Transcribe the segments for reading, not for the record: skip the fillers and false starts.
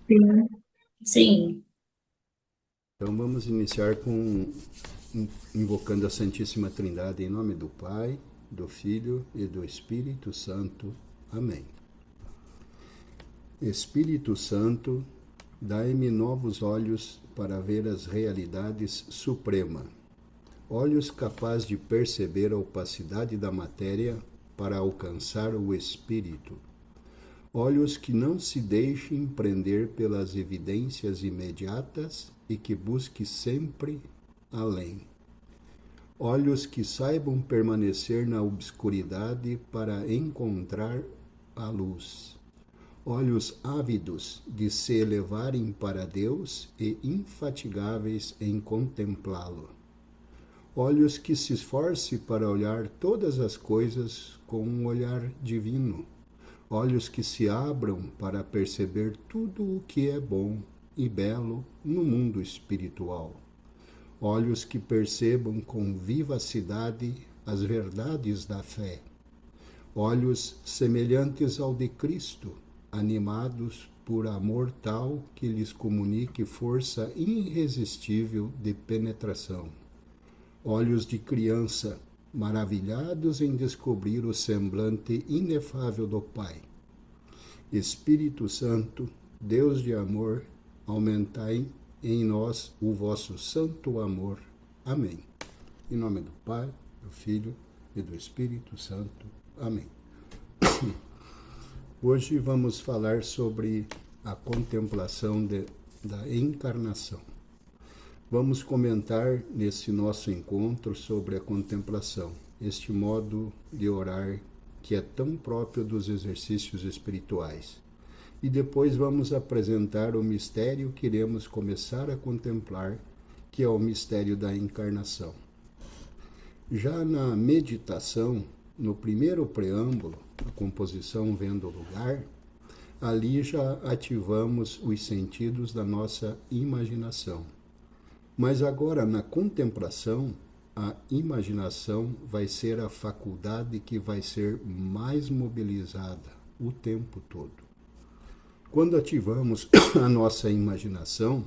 Sim, sim. Então vamos iniciar com invocando a Santíssima Trindade em nome do Pai, do Filho e do Espírito Santo. Amém. Espírito Santo, dai-me novos olhos para ver as realidades suprema, olhos capazes de perceber a opacidade da matéria para alcançar o Espírito, olhos que não se deixem prender pelas evidências imediatas e que busquem sempre além. Olhos que saibam permanecer na obscuridade para encontrar a luz. Olhos ávidos de se elevarem para Deus e infatigáveis em contemplá-lo. Olhos que se esforcem para olhar todas as coisas com um olhar divino. Olhos que se abram para perceber tudo o que é bom e belo no mundo espiritual. Olhos que percebam com vivacidade as verdades da fé. Olhos semelhantes ao de Cristo, animados por amor tal que lhes comunique força irresistível de penetração. Olhos de criança, maravilhados em descobrir o semblante inefável do Pai. Espírito Santo, Deus de amor, aumentai em nós o vosso santo amor. Amém. Em nome do Pai, do Filho e do Espírito Santo. Amém. Hoje vamos falar sobre a contemplação da encarnação. Vamos comentar nesse nosso encontro sobre a contemplação, este modo de orar que é tão próprio dos exercícios espirituais. E depois vamos apresentar o mistério que iremos começar a contemplar, que é o mistério da encarnação. Já na meditação, no primeiro preâmbulo, a composição vendo lugar, ali já ativamos os sentidos da nossa imaginação. Mas agora, na contemplação, a imaginação vai ser a faculdade que vai ser mais mobilizada o tempo todo. Quando ativamos a nossa imaginação,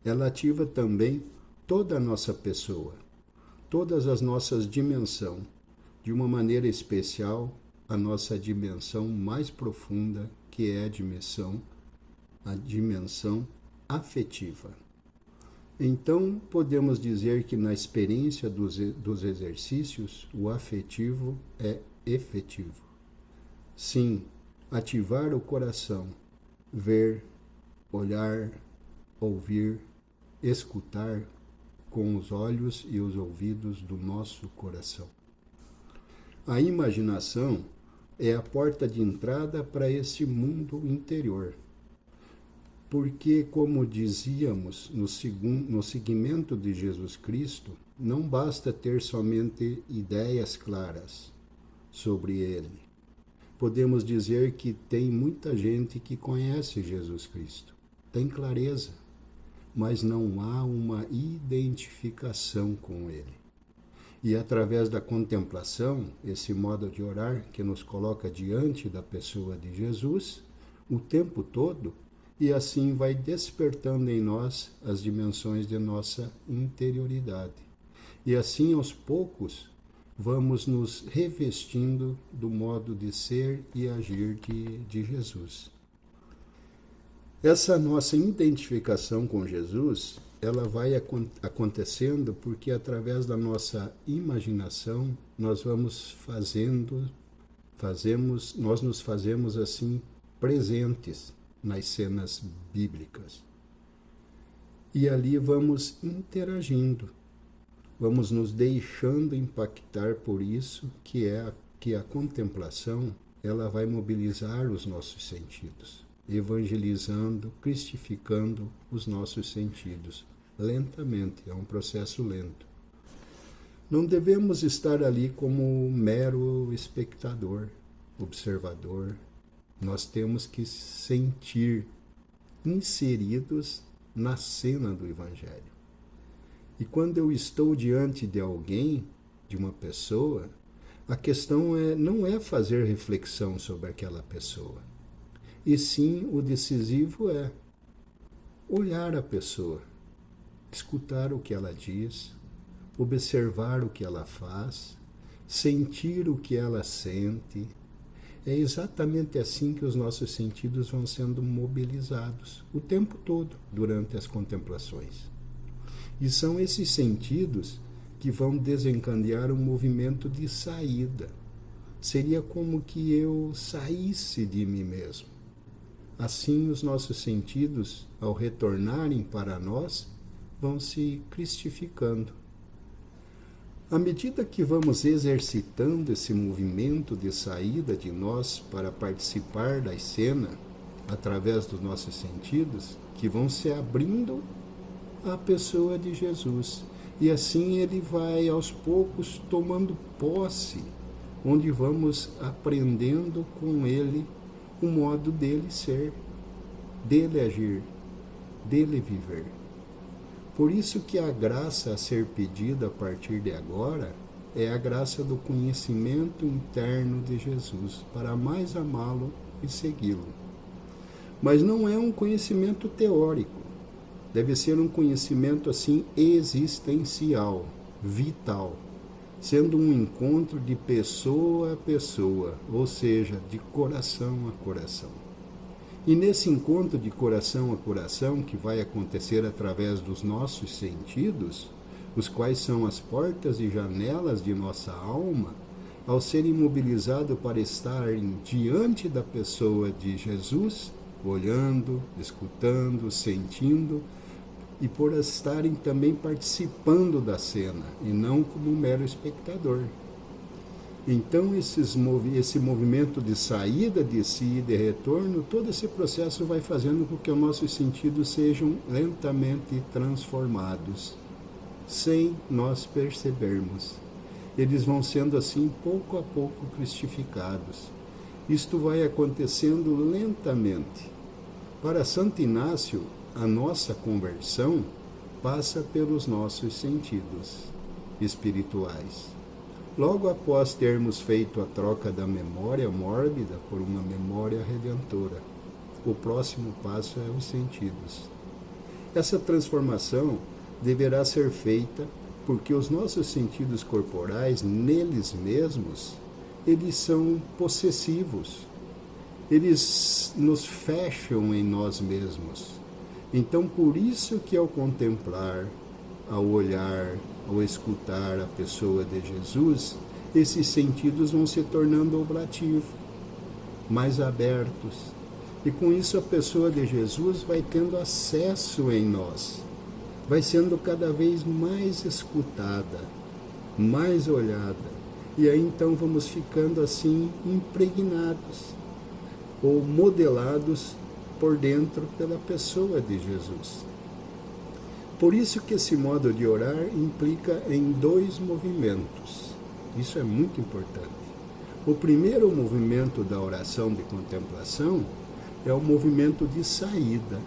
ela ativa também toda a nossa pessoa, todas as nossas dimensões, de uma maneira especial, a nossa dimensão mais profunda, que é a dimensão afetiva. Então, podemos dizer que na experiência dos exercícios, o afetivo é efetivo. Sim, ativar o coração, ver, olhar, ouvir, escutar com os olhos e os ouvidos do nosso coração. A imaginação é a porta de entrada para esse mundo interior. Porque, como dizíamos no seguimento de Jesus Cristo, não basta ter somente ideias claras sobre ele. Podemos dizer que tem muita gente que conhece Jesus Cristo, tem clareza, mas não há uma identificação com ele. E através da contemplação, esse modo de orar que nos coloca diante da pessoa de Jesus, o tempo todo, e assim vai despertando em nós as dimensões de nossa interioridade. E assim, aos poucos, vamos nos revestindo do modo de ser e agir de Jesus. Essa nossa identificação com Jesus, ela vai acontecendo porque através da nossa imaginação nós nós nos fazemos assim presentes nas cenas bíblicas. E ali vamos interagindo, vamos nos deixando impactar por isso que a contemplação ela vai mobilizar os nossos sentidos, evangelizando, cristificando os nossos sentidos, lentamente, é um processo lento. Não devemos estar ali como mero espectador, observador. Nós temos que sentir inseridos na cena do Evangelho. E quando eu estou diante de alguém, de uma pessoa, a questão não é fazer reflexão sobre aquela pessoa. E sim, o decisivo é olhar a pessoa, escutar o que ela diz, observar o que ela faz, sentir o que ela sente. É exatamente assim que os nossos sentidos vão sendo mobilizados o tempo todo durante as contemplações. E são esses sentidos que vão desencadear um movimento de saída. Seria como que eu saísse de mim mesmo. Assim, os nossos sentidos, ao retornarem para nós, vão se cristificando. À medida que vamos exercitando esse movimento de saída de nós para participar da cena, através dos nossos sentidos, que vão se abrindo à pessoa de Jesus. E assim ele vai, aos poucos, tomando posse, onde vamos aprendendo com ele o modo dele ser, dele agir, dele viver. Por isso que a graça a ser pedida a partir de agora é a graça do conhecimento interno de Jesus, para mais amá-lo e segui-lo. Mas não é um conhecimento teórico, deve ser um conhecimento assim existencial, vital, sendo um encontro de pessoa a pessoa, ou seja, de coração a coração. E nesse encontro de coração a coração, que vai acontecer através dos nossos sentidos, os quais são as portas e janelas de nossa alma, ao serem mobilizados para estarem diante da pessoa de Jesus, olhando, escutando, sentindo, e por estarem também participando da cena, e não como um mero espectador. Então, esse movimento de saída de si e de retorno, todo esse processo vai fazendo com que os nossos sentidos sejam lentamente transformados, sem nós percebermos. Eles vão sendo assim, pouco a pouco, cristificados. Isto vai acontecendo lentamente. Para Santo Inácio, a nossa conversão passa pelos nossos sentidos espirituais. Logo após termos feito a troca da memória mórbida por uma memória redentora, o próximo passo é os sentidos. Essa transformação deverá ser feita porque os nossos sentidos corporais, neles mesmos, eles são possessivos. Eles nos fecham em nós mesmos. Então, por isso que ao contemplar, ao olhar, ao escutar a pessoa de Jesus, esses sentidos vão se tornando oblativos, mais abertos. E com isso a pessoa de Jesus vai tendo acesso em nós, vai sendo cada vez mais escutada, mais olhada. E aí então vamos ficando assim impregnados ou modelados por dentro pela pessoa de Jesus. Por isso que esse modo de orar implica em 2 movimentos. Isso é muito importante. O primeiro movimento da oração de contemplação é o movimento de saída.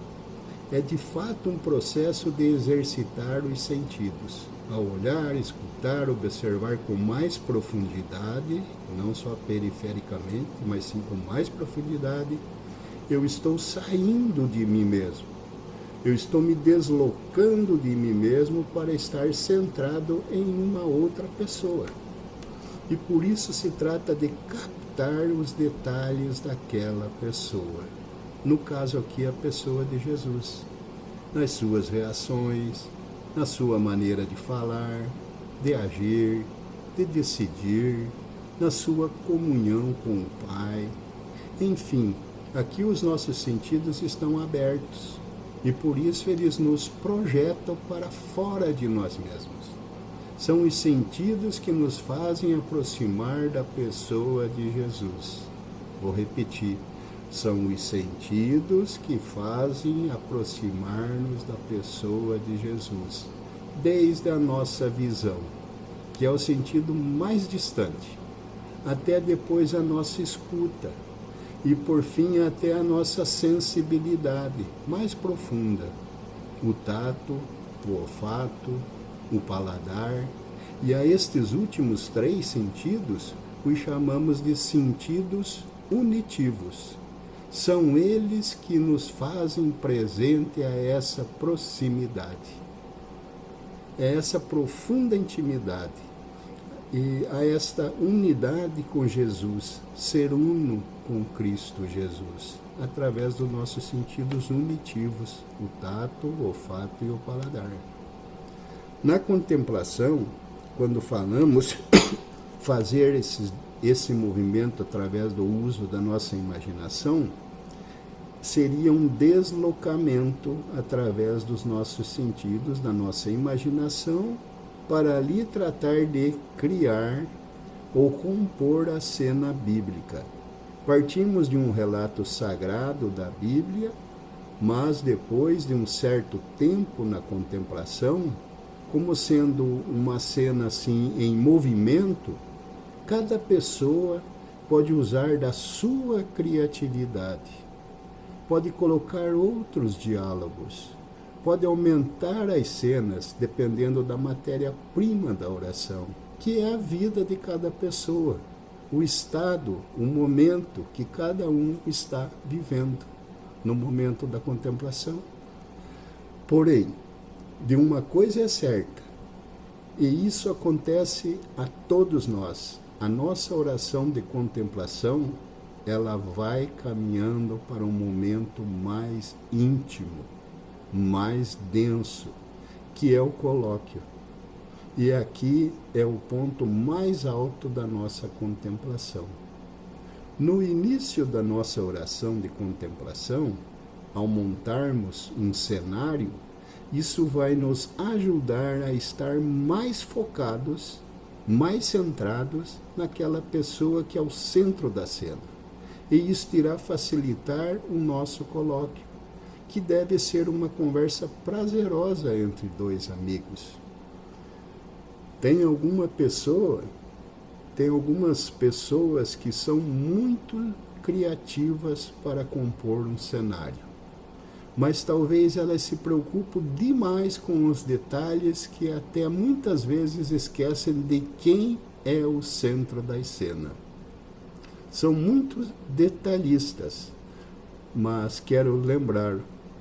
É de fato um processo de exercitar os sentidos. Ao olhar, escutar, observar com mais profundidade, não só perifericamente, mas sim com mais profundidade, eu estou saindo de mim mesmo. Eu estou me deslocando de mim mesmo para estar centrado em uma outra pessoa. E por isso se trata de captar os detalhes daquela pessoa. No caso aqui, a pessoa de Jesus. Nas suas reações, na sua maneira de falar, de agir, de decidir, na sua comunhão com o Pai. Enfim, aqui os nossos sentidos estão abertos. E por isso eles nos projetam para fora de nós mesmos. São os sentidos que nos fazem aproximar da pessoa de Jesus. Vou repetir. São os sentidos que fazem aproximar-nos da pessoa de Jesus. Desde a nossa visão, que é o sentido mais distante, até depois a nossa escuta. E por fim até a nossa sensibilidade mais profunda, o tato, o olfato, o paladar, e a estes últimos 3 sentidos os chamamos de sentidos unitivos, São eles que nos fazem presente a essa proximidade, a essa profunda intimidade e a esta unidade com Jesus, ser uno com Cristo Jesus, através dos nossos sentidos unitivos, o tato, o olfato e o paladar. Na contemplação, quando falamos fazer esse movimento através do uso da nossa imaginação, seria um deslocamento através dos nossos sentidos, da nossa imaginação, para ali tratar de criar ou compor a cena bíblica. Partimos de um relato sagrado da Bíblia, mas depois de um certo tempo na contemplação, como sendo uma cena assim em movimento, cada pessoa pode usar da sua criatividade, pode colocar outros diálogos, pode aumentar as cenas dependendo da matéria-prima da oração, que é a vida de cada pessoa, o estado, o momento que cada um está vivendo no momento da contemplação. Porém, de uma coisa é certa, e isso acontece a todos nós. A nossa oração de contemplação, ela vai caminhando para um momento mais íntimo, mais denso, que é o colóquio. E aqui é o ponto mais alto da nossa contemplação. No início da nossa oração de contemplação, ao montarmos um cenário, isso vai nos ajudar a estar mais focados, mais centrados naquela pessoa que é o centro da cena. E isso irá facilitar o nosso colóquio, que deve ser uma conversa prazerosa entre dois amigos. Tem algumas pessoas que são muito criativas para compor um cenário, mas talvez elas se preocupem demais com os detalhes que até muitas vezes esquecem de quem é o centro da cena. São muito detalhistas, mas quero lembrar,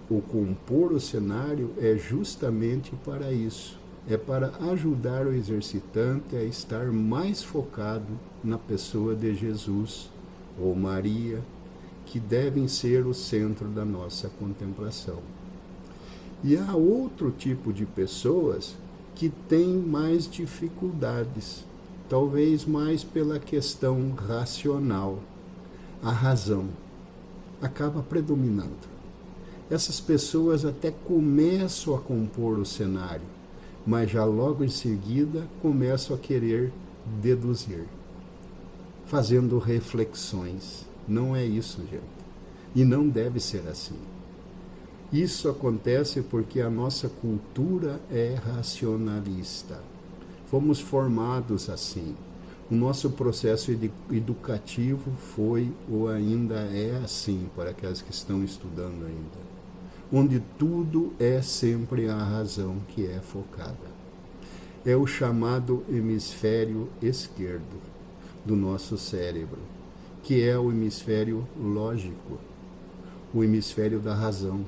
o compor o cenário é justamente para isso. É para ajudar o exercitante a estar mais focado na pessoa de Jesus ou Maria, que devem ser o centro da nossa contemplação. E há outro tipo de pessoas que têm mais dificuldades, talvez mais pela questão racional. A razão acaba predominando. Essas pessoas até começam a compor o cenário, mas já logo em seguida começam a querer deduzir, fazendo reflexões. Não é isso, gente. E não deve ser assim. Isso acontece porque a nossa cultura é racionalista. Fomos formados assim. O nosso processo educativo foi ou ainda é assim, para aqueles que estão estudando ainda, onde tudo é sempre a razão que é focada. É o chamado hemisfério esquerdo do nosso cérebro, que é o hemisfério lógico, o hemisfério da razão.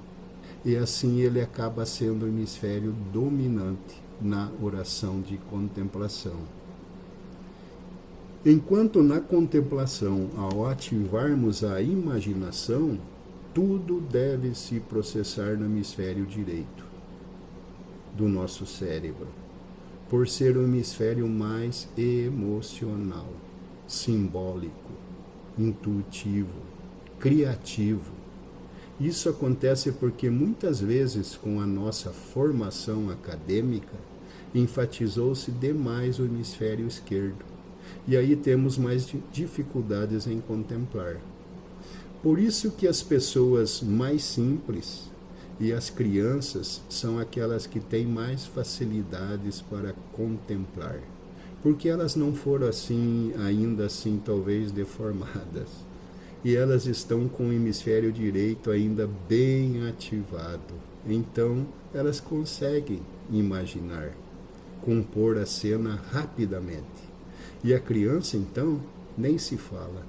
E assim ele acaba sendo o hemisfério dominante na oração de contemplação. Enquanto na contemplação, ao ativarmos a imaginação, tudo deve se processar no hemisfério direito do nosso cérebro, por ser o hemisfério mais emocional, simbólico, intuitivo, criativo. Isso acontece porque muitas vezes, com a nossa formação acadêmica, enfatizou-se demais o hemisfério esquerdo, e aí temos mais dificuldades em contemplar. Por isso que as pessoas mais simples e as crianças são aquelas que têm mais facilidades para contemplar, porque elas não foram assim, ainda assim, talvez deformadas. E elas estão com o hemisfério direito ainda bem ativado. Então, elas conseguem imaginar, compor a cena rapidamente. E a criança, então, nem se fala.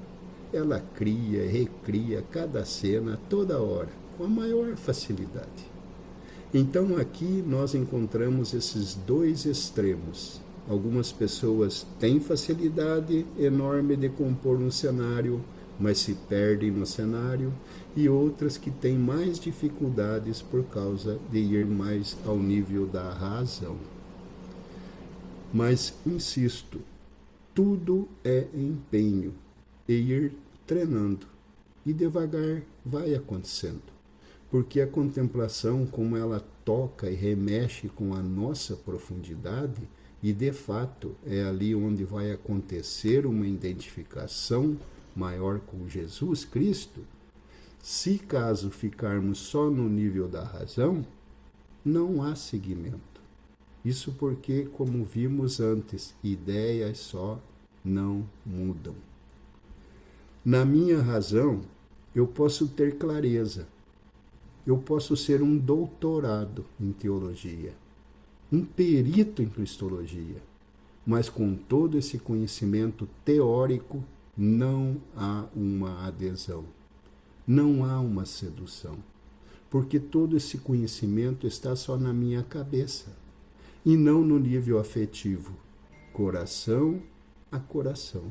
ela cria, recria cada cena toda hora, com a maior facilidade. Então aqui nós encontramos esses dois extremos. Algumas pessoas têm facilidade enorme de compor um cenário, mas se perdem no cenário, e outras que têm mais dificuldades por causa de ir mais ao nível da razão. Mas, insisto, tudo é empenho e ir treinando, e devagar vai acontecendo. Porque a contemplação, como ela toca e remexe com a nossa profundidade, e de fato é ali onde vai acontecer uma identificação maior com Jesus Cristo, se caso ficarmos só no nível da razão, não há seguimento. Isso porque, como vimos antes, ideias só não mudam. Na minha razão, eu posso ter clareza. Eu posso ser um doutorado em teologia, um perito em cristologia, mas com todo esse conhecimento teórico não há uma adesão, não há uma sedução, porque todo esse conhecimento está só na minha cabeça e não no nível afetivo, coração a coração.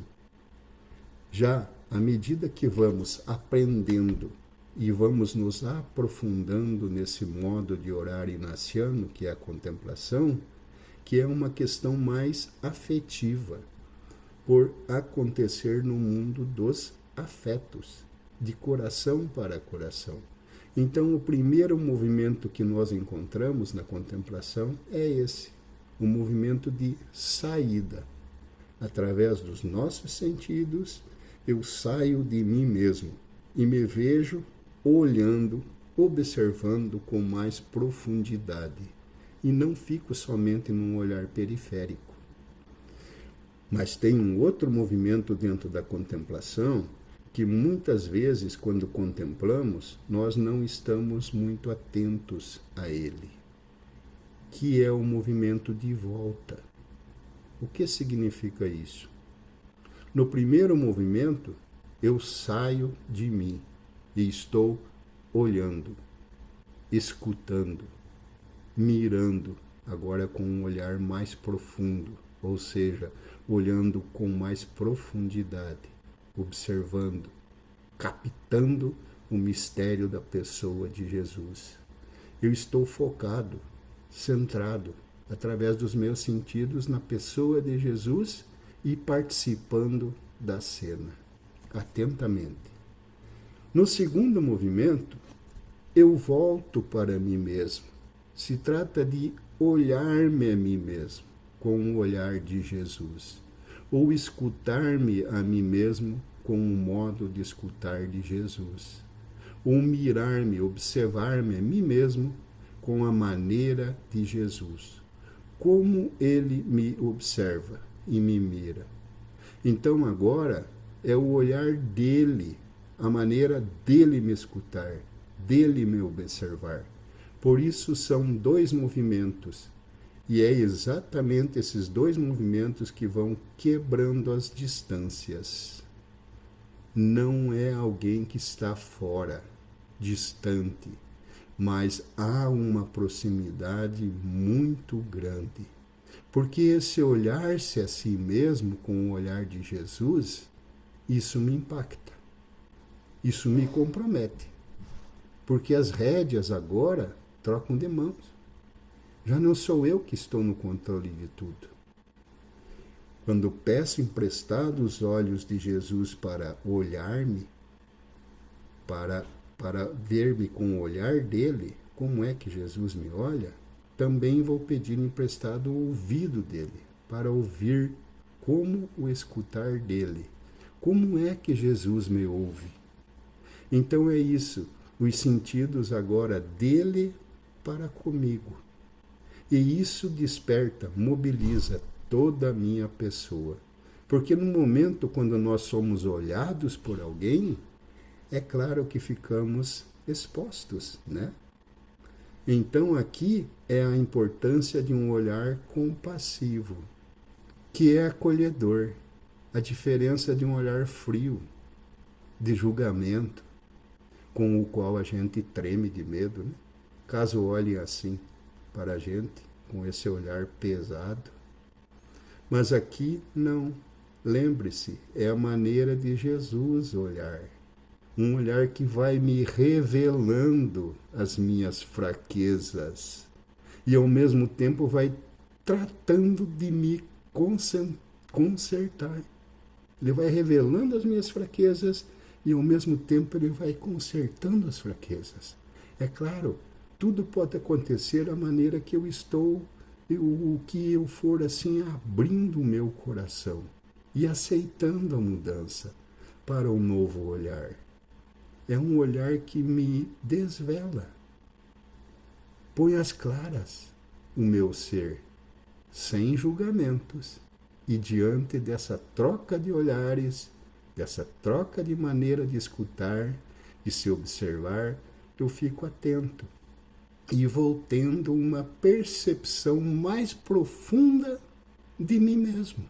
Já à medida que vamos aprendendo e vamos nos aprofundando nesse modo de orar inaciano, que é a contemplação, que é uma questão mais afetiva, por acontecer no mundo dos afetos, de coração para coração. Então, o primeiro movimento que nós encontramos na contemplação é esse, o movimento de saída. Através dos nossos sentidos, eu saio de mim mesmo e me vejo olhando, observando com mais profundidade. E não fico somente num olhar periférico. Mas tem um outro movimento dentro da contemplação que muitas vezes, quando contemplamos, nós não estamos muito atentos a ele, que é o movimento de volta. O que significa isso? No primeiro movimento, eu saio de mim e estou olhando, escutando, mirando, agora com um olhar mais profundo, ou seja, olhando com mais profundidade, observando, captando o mistério da pessoa de Jesus. Eu estou focado, centrado, através dos meus sentidos na pessoa de Jesus e participando da cena, atentamente. No segundo movimento, eu volto para mim mesmo. Se trata de olhar-me a mim mesmo com o olhar de Jesus, ou escutar-me a mim mesmo com o modo de escutar de Jesus, ou mirar-me, observar-me a mim mesmo com a maneira de Jesus, como ele me observa e me mira. Então agora é o olhar dele, a maneira dele me escutar, dele me observar. Por isso são dois movimentos, e é exatamente esses dois movimentos que vão quebrando as distâncias. Não é alguém que está fora, distante, mas há uma proximidade muito grande. Porque esse olhar-se a si mesmo com o olhar de Jesus, isso me impacta, isso me compromete. Porque as rédeas agora trocam de mãos. Já não sou eu que estou no controle de tudo. Quando peço emprestado os olhos de Jesus para olhar-me, para ver-me com o olhar dele, como é que Jesus me olha, também vou pedir emprestado o ouvido dele, para ouvir como o escutar dele. Como é que Jesus me ouve? Então é isso, os sentidos agora dele para comigo. E isso desperta, mobiliza toda a minha pessoa. Porque no momento quando nós somos olhados por alguém, é claro que ficamos expostos, né? Então aqui é a importância de um olhar compassivo, que é acolhedor, a diferença de um olhar frio. de julgamento, com o qual a gente treme de medo, né? Caso olhem assim para a gente, com esse olhar pesado. Mas aqui não. Lembre-se, é a maneira de Jesus olhar. Um olhar que vai me revelando as minhas fraquezas e ao mesmo tempo vai tratando de me consertar. Ele vai revelando as minhas fraquezas e ao mesmo tempo ele vai consertando as fraquezas. É claro, tudo pode acontecer da maneira que eu estou, o que eu for assim abrindo o meu coração e aceitando a mudança para um novo olhar. É um olhar que me desvela, põe às claras o meu ser, sem julgamentos. E diante dessa troca de olhares, dessa troca de maneira de escutar, de se observar, eu fico atento e vou tendo uma percepção mais profunda de mim mesmo.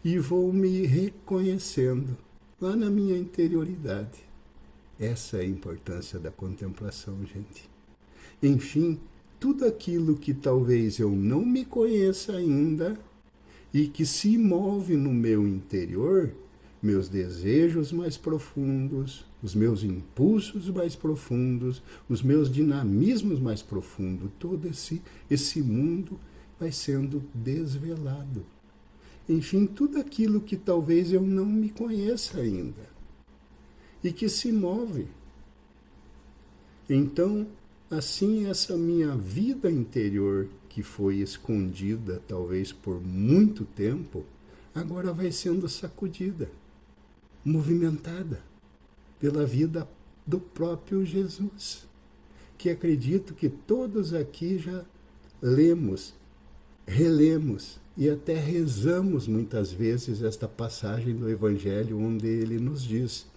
E vou me reconhecendo lá na minha interioridade. Essa é a importância da contemplação, gente. Enfim, tudo aquilo que talvez eu não me conheça ainda e que se move no meu interior, meus desejos mais profundos, os meus impulsos mais profundos, os meus dinamismos mais profundos, todo esse mundo vai sendo desvelado. Enfim, tudo aquilo que talvez eu não me conheça ainda e que se move. Então, assim, essa minha vida interior, que foi escondida talvez por muito tempo, agora vai sendo sacudida, movimentada pela vida do próprio Jesus, que acredito que todos aqui já lemos, relemos e até rezamos muitas vezes esta passagem do Evangelho onde ele nos diz: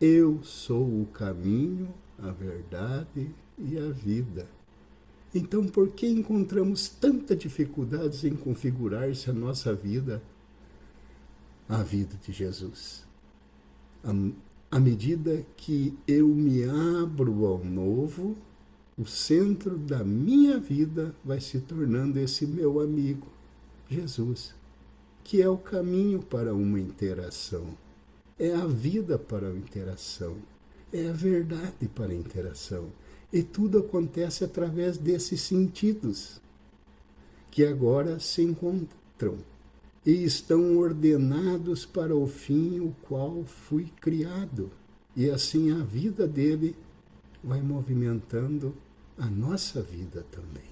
eu sou o caminho, a verdade e a vida. Então, por que encontramos tanta dificuldades em configurar-se a nossa vida à vida de Jesus? À medida que eu me abro ao novo, o centro da minha vida vai se tornando esse meu amigo, Jesus, que é o caminho para uma interação, é a vida para a interação, é a verdade para a interação. E tudo acontece através desses sentidos, que agora se encontram e estão ordenados para o fim o qual fui criado. E assim a vida dele vai movimentando a nossa vida também.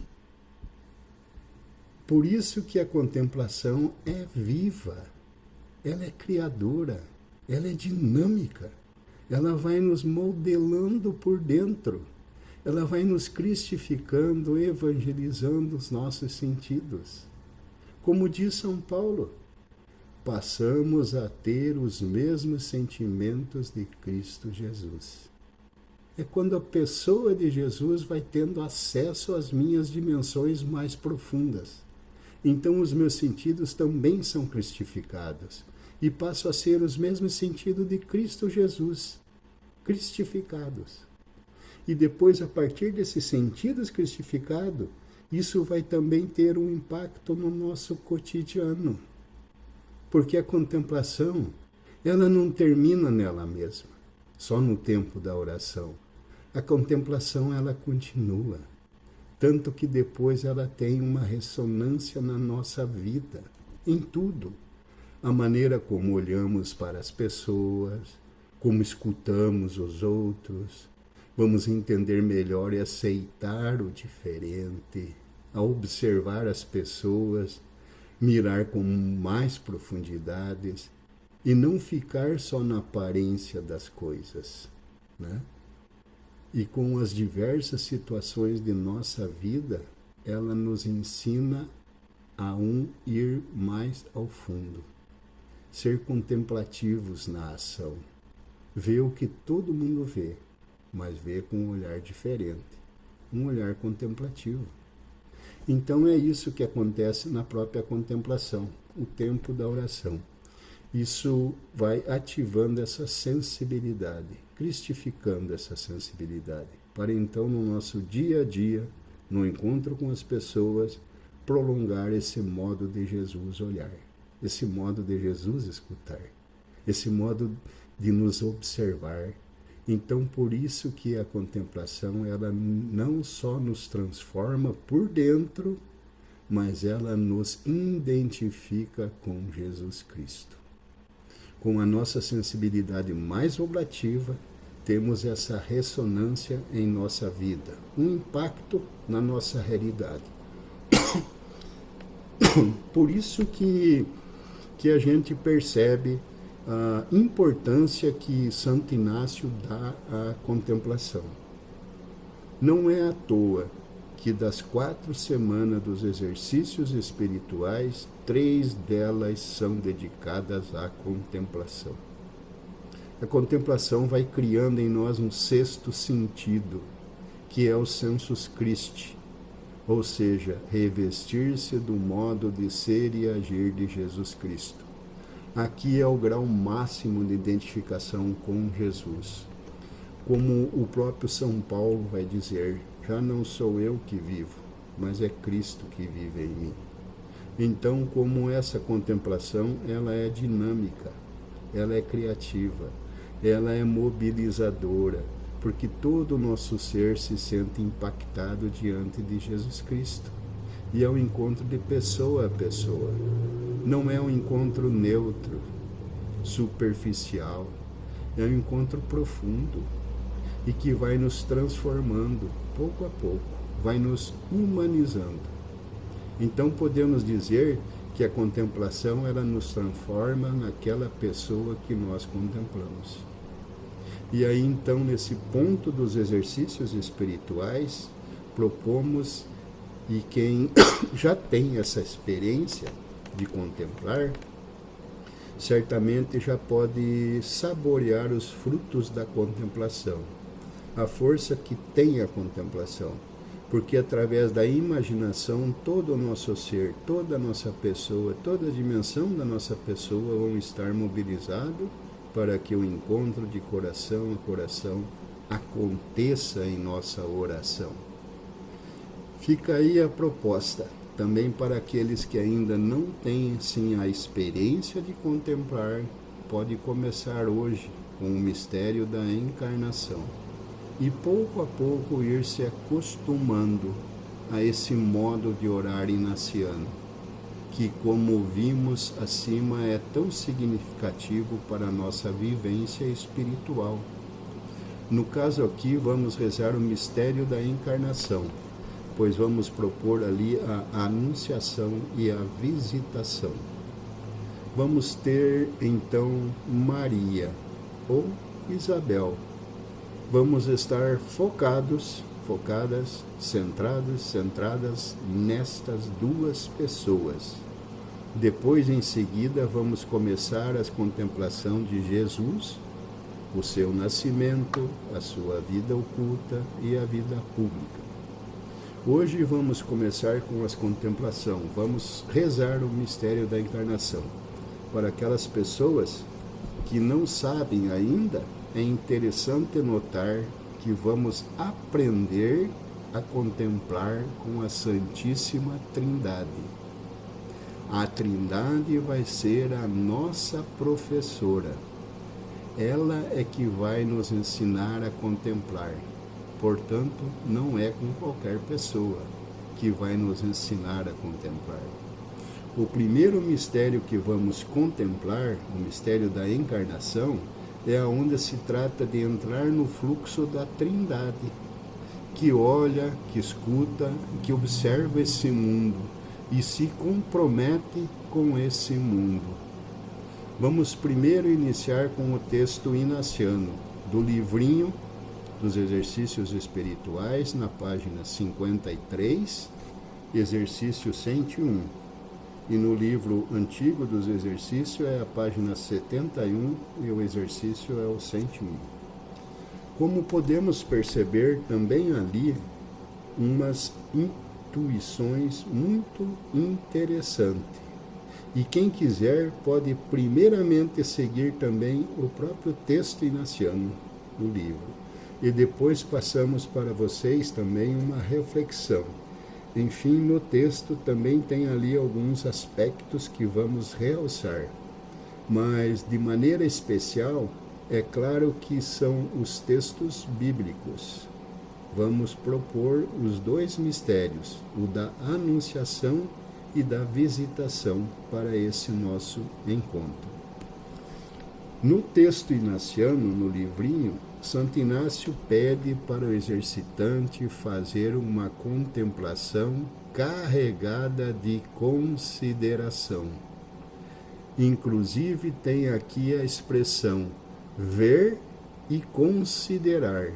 Por isso que a contemplação é viva, ela é criadora, ela é dinâmica, ela vai nos modelando por dentro. Ela vai nos cristificando, evangelizando os nossos sentidos. Como diz São Paulo, passamos a ter os mesmos sentimentos de Cristo Jesus. É quando a pessoa de Jesus vai tendo acesso às minhas dimensões mais profundas. Então os meus sentidos também são cristificados e passo a ser os mesmos sentidos de Cristo Jesus, cristificados. E depois, a partir desses sentidos cristificados, isso vai também ter um impacto no nosso cotidiano. Porque a contemplação, ela não termina nela mesma, só no tempo da oração. A contemplação, ela continua. Tanto que depois ela tem uma ressonância na nossa vida, em tudo. A maneira como olhamos para as pessoas, como escutamos os outros, vamos entender melhor e aceitar o diferente, a observar as pessoas, mirar com mais profundidades e não ficar só na aparência das coisas, né? E com as diversas situações de nossa vida, ela nos ensina a ir mais ao fundo, ser contemplativos na ação, ver o que todo mundo vê, mas vê com um olhar diferente, um olhar contemplativo. Então é isso que acontece na própria contemplação, o tempo da oração. Isso vai ativando essa sensibilidade, cristificando essa sensibilidade, para então no nosso dia a dia, no encontro com as pessoas, prolongar esse modo de Jesus olhar, esse modo de Jesus escutar, esse modo de nos observar. Então, por isso que a contemplação, ela não só nos transforma por dentro, mas ela nos identifica com Jesus Cristo. Com a nossa sensibilidade mais oblativa, temos essa ressonância em nossa vida, um impacto na nossa realidade. Por isso que a gente percebe a importância que Santo Inácio dá à contemplação. Não é à toa que das 4 semanas dos exercícios espirituais, 3 delas são dedicadas à contemplação. A contemplação vai criando em nós um 6º sentido, que é o sensus Christi, ou seja, revestir-se do modo de ser e agir de Jesus Cristo. Aqui é o grau máximo de identificação com Jesus. Como o próprio São Paulo vai dizer, já não sou eu que vivo, mas é Cristo que vive em mim. Então, como essa contemplação, ela é dinâmica, ela é criativa, ela é mobilizadora, porque todo o nosso ser se sente impactado diante de Jesus Cristo. E é um encontro de pessoa a pessoa. Não é um encontro neutro, superficial. É um encontro profundo e que vai nos transformando, pouco a pouco, vai nos humanizando. Então podemos dizer que a contemplação, ela nos transforma naquela pessoa que nós contemplamos. E aí então, nesse ponto dos exercícios espirituais, propomos, e quem já tem essa experiência de contemplar, certamente já pode saborear os frutos da contemplação, a força que tem a contemplação, porque através da imaginação todo o nosso ser, toda a nossa pessoa, toda a dimensão da nossa pessoa vão estar mobilizados para que o encontro de coração a coração aconteça em nossa oração. Fica aí a proposta, também para aqueles que ainda não têm sim a experiência de contemplar, pode começar hoje com o mistério da encarnação e pouco a pouco ir se acostumando a esse modo de orar inaciano, que, como vimos acima, é tão significativo para a nossa vivência espiritual. No caso aqui, vamos rezar o mistério da encarnação, pois vamos propor ali a anunciação e a visitação. Vamos ter, então, Maria ou Isabel. Vamos estar focadas, centradas nestas duas pessoas. Depois, em seguida, vamos começar a contemplação de Jesus, o seu nascimento, a sua vida oculta e a vida pública. Hoje vamos começar com as contemplação, vamos rezar o mistério da encarnação. Para aquelas pessoas que não sabem ainda, é interessante notar que vamos aprender a contemplar com a Santíssima Trindade. A Trindade vai ser a nossa professora. Ela é que vai nos ensinar a contemplar. Portanto, não é com qualquer pessoa que vai nos ensinar a contemplar. O primeiro mistério que vamos contemplar, o mistério da encarnação, é onde se trata de entrar no fluxo da Trindade, que olha, que escuta, que observa esse mundo e se compromete com esse mundo. Vamos primeiro iniciar com o texto inaciano, do livrinho dos exercícios espirituais, na página 53, exercício 101. E no livro antigo dos exercícios é a página 71 e o exercício é o 101. Como podemos perceber também ali umas intuições muito interessantes, E quem quiser pode primeiramente seguir também o próprio texto inaciano do livro. E depois passamos para vocês também uma reflexão. Enfim, no texto também tem ali alguns aspectos que vamos realçar. Mas, de maneira especial, é claro que são os textos bíblicos. Vamos propor os dois mistérios, o da Anunciação e da Visitação, para esse nosso encontro. No texto inaciano, no livrinho, Santo Inácio pede para o exercitante fazer uma contemplação carregada de consideração. Inclusive tem aqui a expressão ver e considerar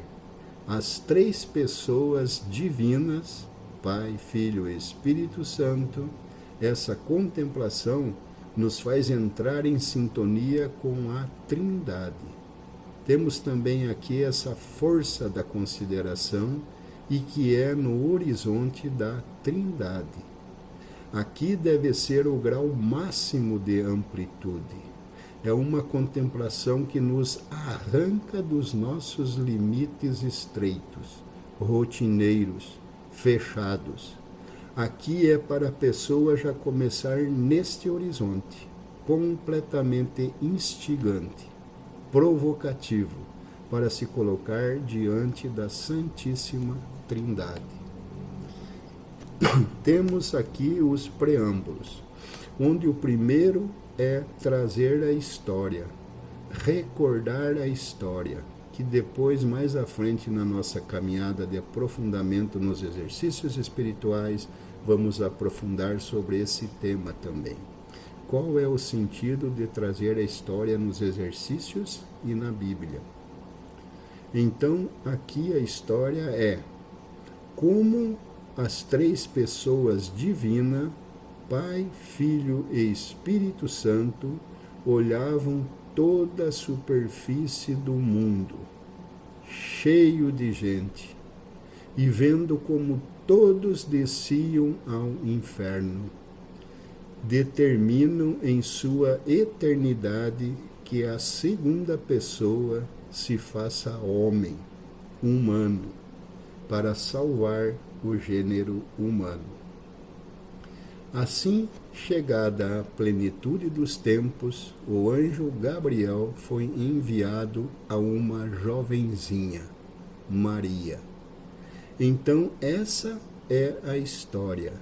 as três pessoas divinas, Pai, Filho e Espírito Santo. Essa contemplação nos faz entrar em sintonia com a Trindade. Temos também aqui essa força da consideração e que é no horizonte da Trindade. Aqui deve ser o grau máximo de amplitude. É uma contemplação que nos arranca dos nossos limites estreitos, rotineiros, fechados. Aqui é para a pessoa já começar neste horizonte, completamente instigante, provocativo, para se colocar diante da Santíssima Trindade. Temos aqui os preâmbulos, onde o primeiro é trazer a história, recordar a história, que depois, mais à frente na nossa caminhada de aprofundamento nos exercícios espirituais, vamos aprofundar sobre esse tema também. Qual é o sentido de trazer a história nos exercícios e na Bíblia? Então, aqui a história é como as três pessoas divinas, Pai, Filho e Espírito Santo, olhavam toda a superfície do mundo, cheio de gente, e vendo como todos desciam ao inferno, determinam em sua eternidade que a segunda pessoa se faça homem, humano, para salvar o gênero humano. Assim, chegada a plenitude dos tempos, o anjo Gabriel foi enviado a uma jovenzinha, Maria. Então, essa é a história.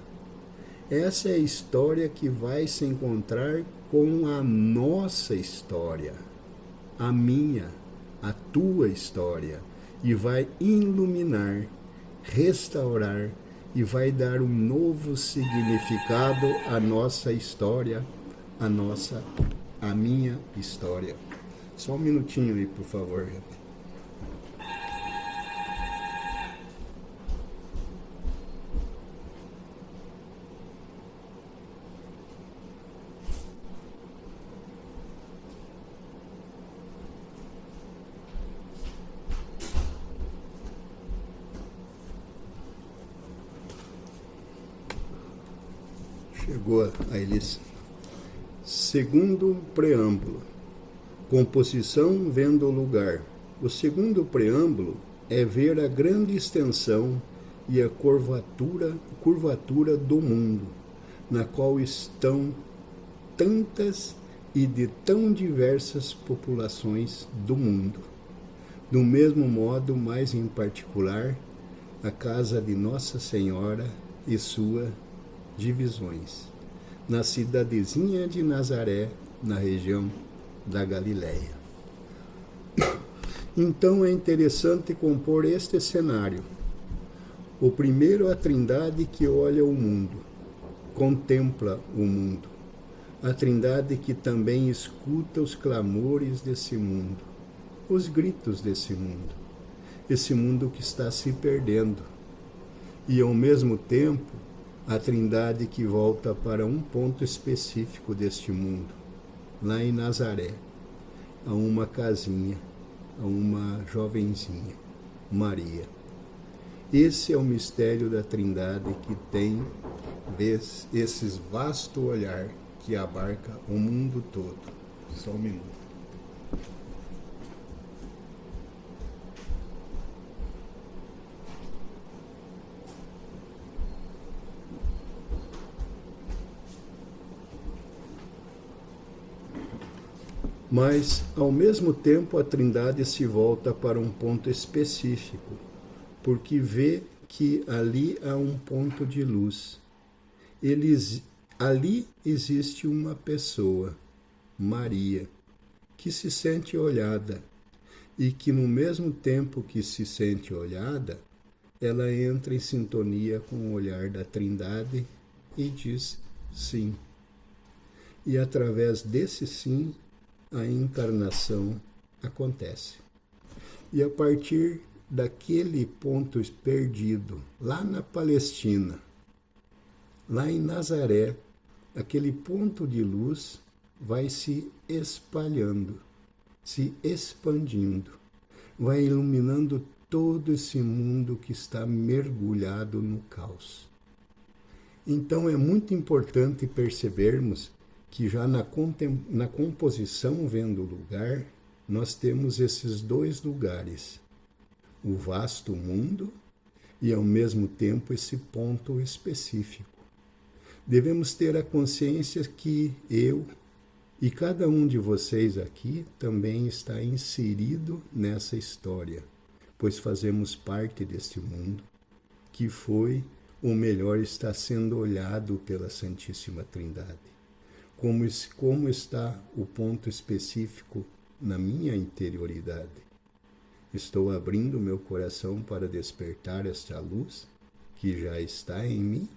Essa é a história que vai se encontrar com a nossa história, a minha, a tua história, e vai iluminar, restaurar, e vai dar um novo significado à nossa história, a minha história. Só um minutinho aí, por favor, gente. Chegou a Elis. Segundo preâmbulo. Composição vendo o lugar. O segundo preâmbulo é ver a grande extensão e a curvatura do mundo, na qual estão tantas e de tão diversas populações do mundo. Do mesmo modo, mais em particular, a casa de Nossa Senhora e sua divisões, na cidadezinha de Nazaré, na região da Galileia. Então é interessante compor este cenário. O primeiro, a Trindade que olha o mundo, contempla o mundo. A Trindade que também escuta os clamores desse mundo, os gritos desse mundo. Esse mundo que está se perdendo. E ao mesmo tempo, a Trindade que volta para um ponto específico deste mundo, lá em Nazaré, a uma casinha, a uma jovenzinha, Maria. Esse é o mistério da Trindade que tem esse vasto olhar que abarca o mundo todo. Só um minuto. Mas, ao mesmo tempo, a Trindade se volta para um ponto específico, porque vê que ali há um ponto de luz. Ali existe uma pessoa, Maria, que se sente olhada e que, no mesmo tempo que se sente olhada, ela entra em sintonia com o olhar da Trindade e diz sim. E através desse sim, a encarnação acontece. E a partir daquele ponto perdido, lá na Palestina, lá em Nazaré, aquele ponto de luz vai se espalhando, se expandindo, vai iluminando todo esse mundo que está mergulhado no caos. Então é muito importante percebermos que já na composição vendo o lugar, nós temos esses dois lugares, o vasto mundo e ao mesmo tempo esse ponto específico. Devemos ter a consciência que eu e cada um de vocês aqui também está inserido nessa história, pois fazemos parte deste mundo, que foi, ou melhor, está sendo olhado pela Santíssima Trindade. Como está o ponto específico na minha interioridade? Estou abrindo meu coração para despertar esta luz que já está em mim?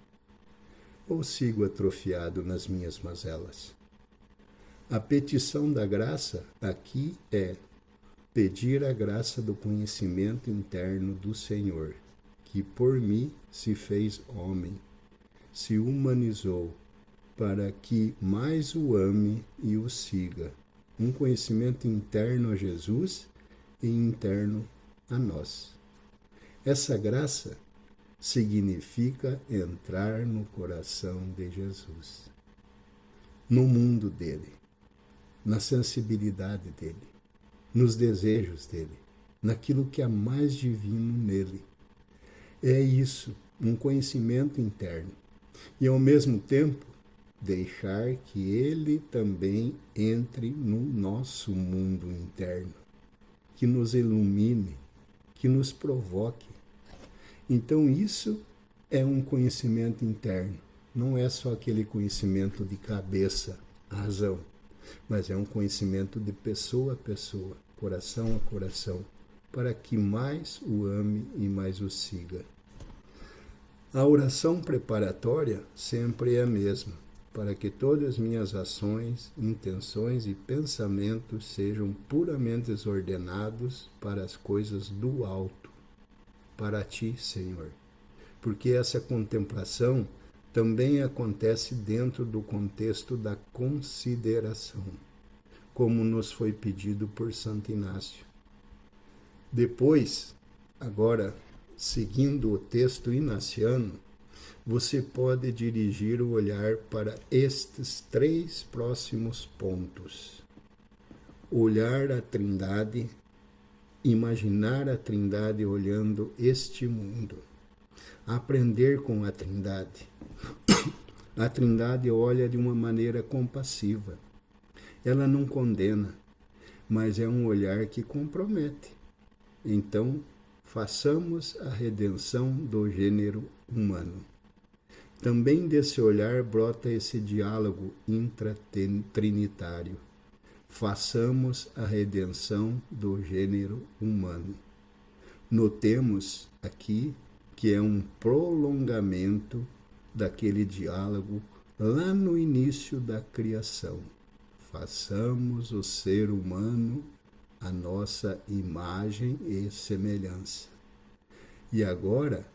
Ou sigo atrofiado nas minhas mazelas? A petição da graça aqui é pedir a graça do conhecimento interno do Senhor, que por mim se fez homem, se humanizou, para que mais o ame e o siga. Um conhecimento interno a Jesus e interno a nós. Essa graça significa entrar no coração de Jesus, no mundo dele, na sensibilidade dele, nos desejos dele, naquilo que há mais divino nele. É isso, um conhecimento interno. E ao mesmo tempo, deixar que ele também entre no nosso mundo interno, que nos ilumine, que nos provoque. Então isso é um conhecimento interno, não é só aquele conhecimento de cabeça, razão, mas é um conhecimento de pessoa a pessoa, coração a coração, para que mais o ame e mais o siga. A oração preparatória sempre é a mesma, para que todas as minhas ações, intenções e pensamentos sejam puramente ordenados para as coisas do alto, para ti, Senhor. Porque essa contemplação também acontece dentro do contexto da consideração, como nos foi pedido por Santo Inácio. Depois, agora, seguindo o texto inaciano, você pode dirigir o olhar para estes 3 próximos pontos. Olhar a Trindade, imaginar a Trindade olhando este mundo. Aprender com a Trindade. A Trindade olha de uma maneira compassiva. Ela não condena, mas é um olhar que compromete. Então, façamos a redenção do gênero humano. Também desse olhar brota esse diálogo intratrinitário. Façamos a redenção do gênero humano. Notemos aqui que é um prolongamento daquele diálogo lá no início da criação. Façamos o ser humano a nossa imagem e semelhança. E agora,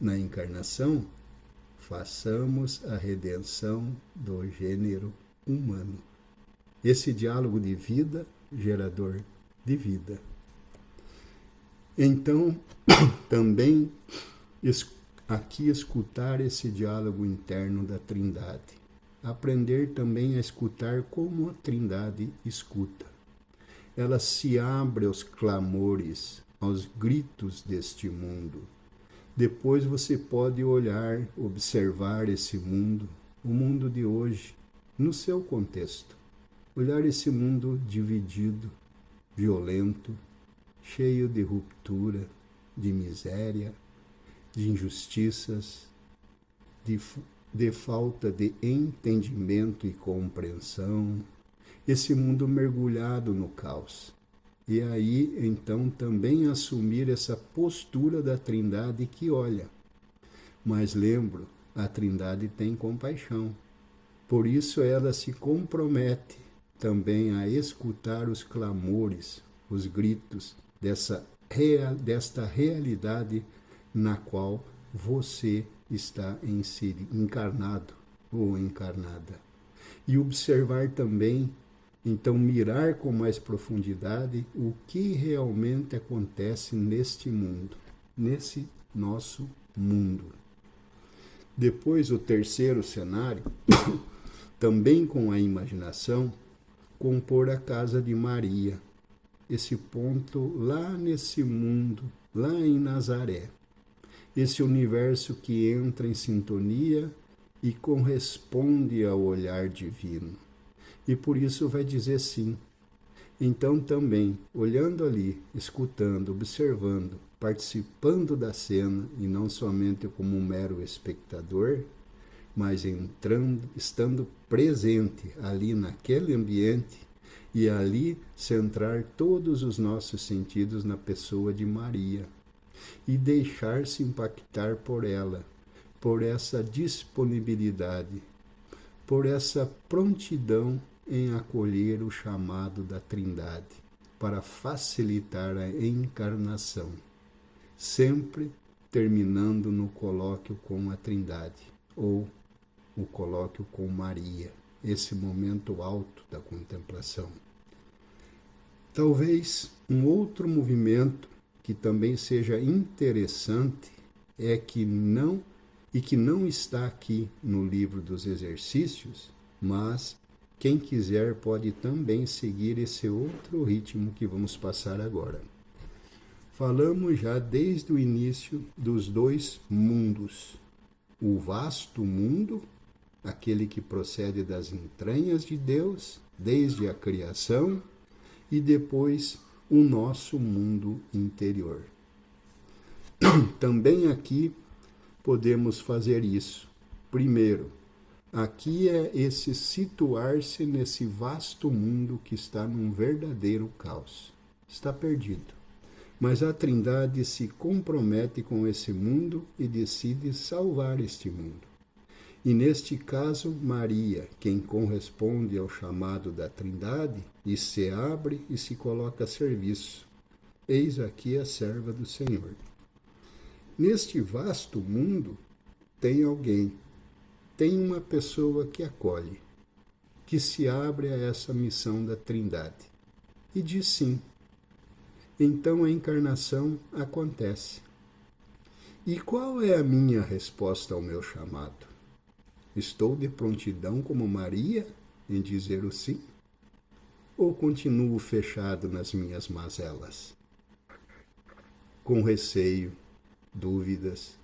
na encarnação, façamos a redenção do gênero humano. Esse diálogo de vida, gerador de vida. Então, também aqui escutar esse diálogo interno da Trindade. aprender também a escutar como a Trindade escuta. Ela se abre aos clamores, aos gritos deste mundo. Depois você pode olhar, observar esse mundo, o mundo de hoje, no seu contexto. Olhar esse mundo dividido, violento, cheio de ruptura, de miséria, de injustiças, de falta de entendimento e compreensão, esse mundo mergulhado no caos. E aí, então, também assumir essa postura da Trindade que olha. Mas lembro, a Trindade tem compaixão. Por isso ela se compromete também a escutar os clamores, os gritos desta realidade na qual você está encarnado ou encarnada. E observar também, então mirar com mais profundidade o que realmente acontece neste mundo, nesse nosso mundo. Depois, o terceiro cenário, também com a imaginação, compor a casa de Maria, esse ponto lá nesse mundo, lá em Nazaré. Esse universo que entra em sintonia e corresponde ao olhar divino. E por isso vai dizer sim. Então também, olhando ali, escutando, observando, participando da cena, e não somente como um mero espectador, mas estando presente ali naquele ambiente, e ali centrar todos os nossos sentidos na pessoa de Maria, e deixar-se impactar por ela, por essa disponibilidade, por essa prontidão em acolher o chamado da Trindade, para facilitar a encarnação, sempre terminando no colóquio com a Trindade, ou o colóquio com Maria, esse momento alto da contemplação. Talvez um outro movimento que também seja interessante é que não está aqui no livro dos exercícios, mas quem quiser pode também seguir esse outro ritmo que vamos passar agora. Falamos já desde o início dos dois mundos. O vasto mundo, aquele que procede das entranhas de Deus, desde a criação, e depois o nosso mundo interior. Também aqui podemos fazer isso. Primeiro, aqui é esse situar-se nesse vasto mundo que está num verdadeiro caos. Está perdido. Mas a Trindade se compromete com esse mundo e decide salvar este mundo. E neste caso, Maria, quem corresponde ao chamado da Trindade, e se abre e se coloca a serviço. Eis aqui a serva do Senhor. Neste vasto mundo, tem alguém, tem uma pessoa que acolhe, que se abre a essa missão da Trindade. E diz sim. Então a encarnação acontece. E qual é a minha resposta ao meu chamado? Estou de prontidão como Maria em dizer o sim? Ou continuo fechado nas minhas mazelas? Com receio, dúvidas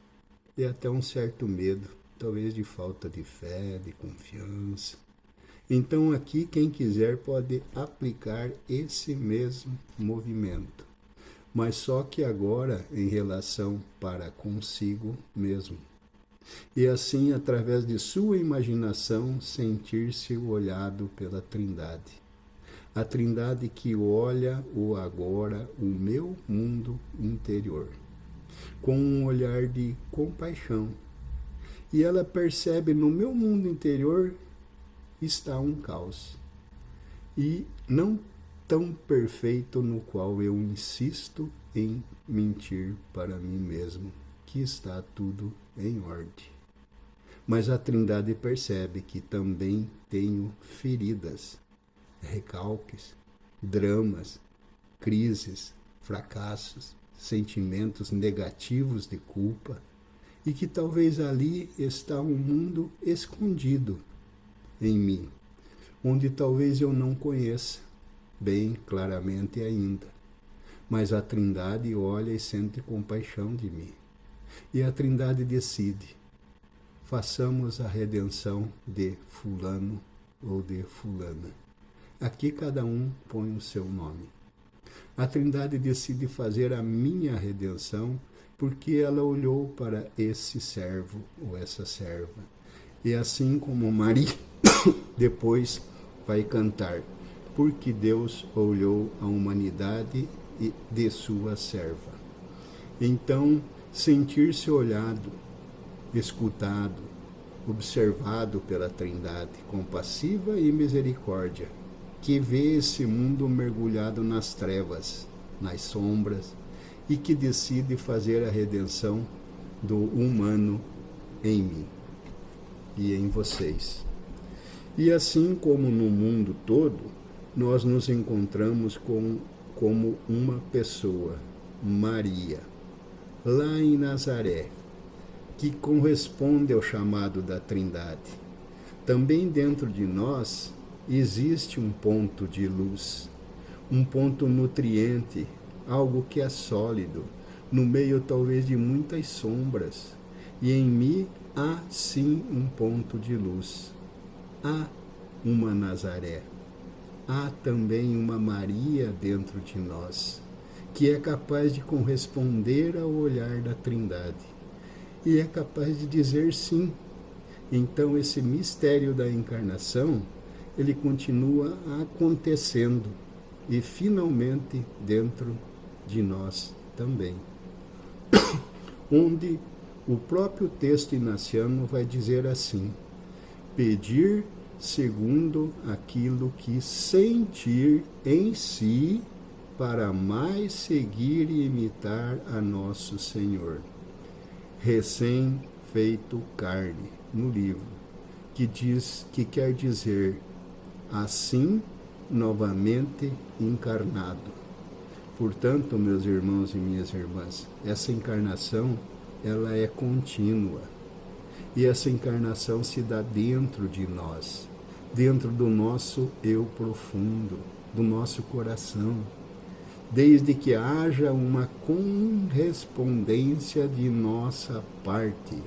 e até um certo medo, talvez de falta de fé, de confiança. Então aqui quem quiser pode aplicar esse mesmo movimento, mas só que agora em relação para consigo mesmo. E assim, através de sua imaginação, sentir-se olhado pela Trindade. A Trindade que olha o agora, o meu mundo interior, com um olhar de compaixão. E ela percebe no meu mundo interior está um caos. E não tão perfeito no qual eu insisto em mentir para mim mesmo que está tudo em ordem. Mas a Trindade percebe que também tenho feridas, recalques, dramas, crises, fracassos, sentimentos negativos de culpa, e que talvez ali está um mundo escondido, em mim, onde talvez eu não conheça bem claramente ainda, mas a Trindade olha e sente compaixão de mim. E a Trindade decide: façamos a redenção de fulano ou de fulana. Aqui cada um põe o seu nome. A Trindade decide fazer a minha redenção porque ela olhou para esse servo ou essa serva. E assim como Maria depois vai cantar: porque Deus olhou a humanidade de sua serva. Então, sentir-se olhado, escutado, observado pela Trindade compassiva e misericórdia, que vê esse mundo mergulhado nas trevas, nas sombras, e que decide fazer a redenção do humano em mim e em vocês. E assim como no mundo todo, nós nos encontramos como uma pessoa, Maria, lá em Nazaré, que corresponde ao chamado da Trindade. Também dentro de nós existe um ponto de luz, um ponto nutriente, algo que é sólido, no meio talvez de muitas sombras. E em mim há sim um ponto de luz. Há uma Nazaré. Há também uma Maria dentro de nós, que é capaz de corresponder ao olhar da Trindade. E é capaz de dizer sim. Então esse mistério da encarnação, ele continua acontecendo e finalmente dentro de nós também. Onde o próprio texto inaciano vai dizer assim: pedir segundo aquilo que sentir em si, para mais seguir e imitar a nosso Senhor. Recém-feito carne, no livro, que quer dizer assim novamente encarnado. Portanto, meus irmãos e minhas irmãs, essa encarnação, ela é contínua. E essa encarnação se dá dentro de nós, dentro do nosso eu profundo, do nosso coração, desde que haja uma correspondência de nossa parte,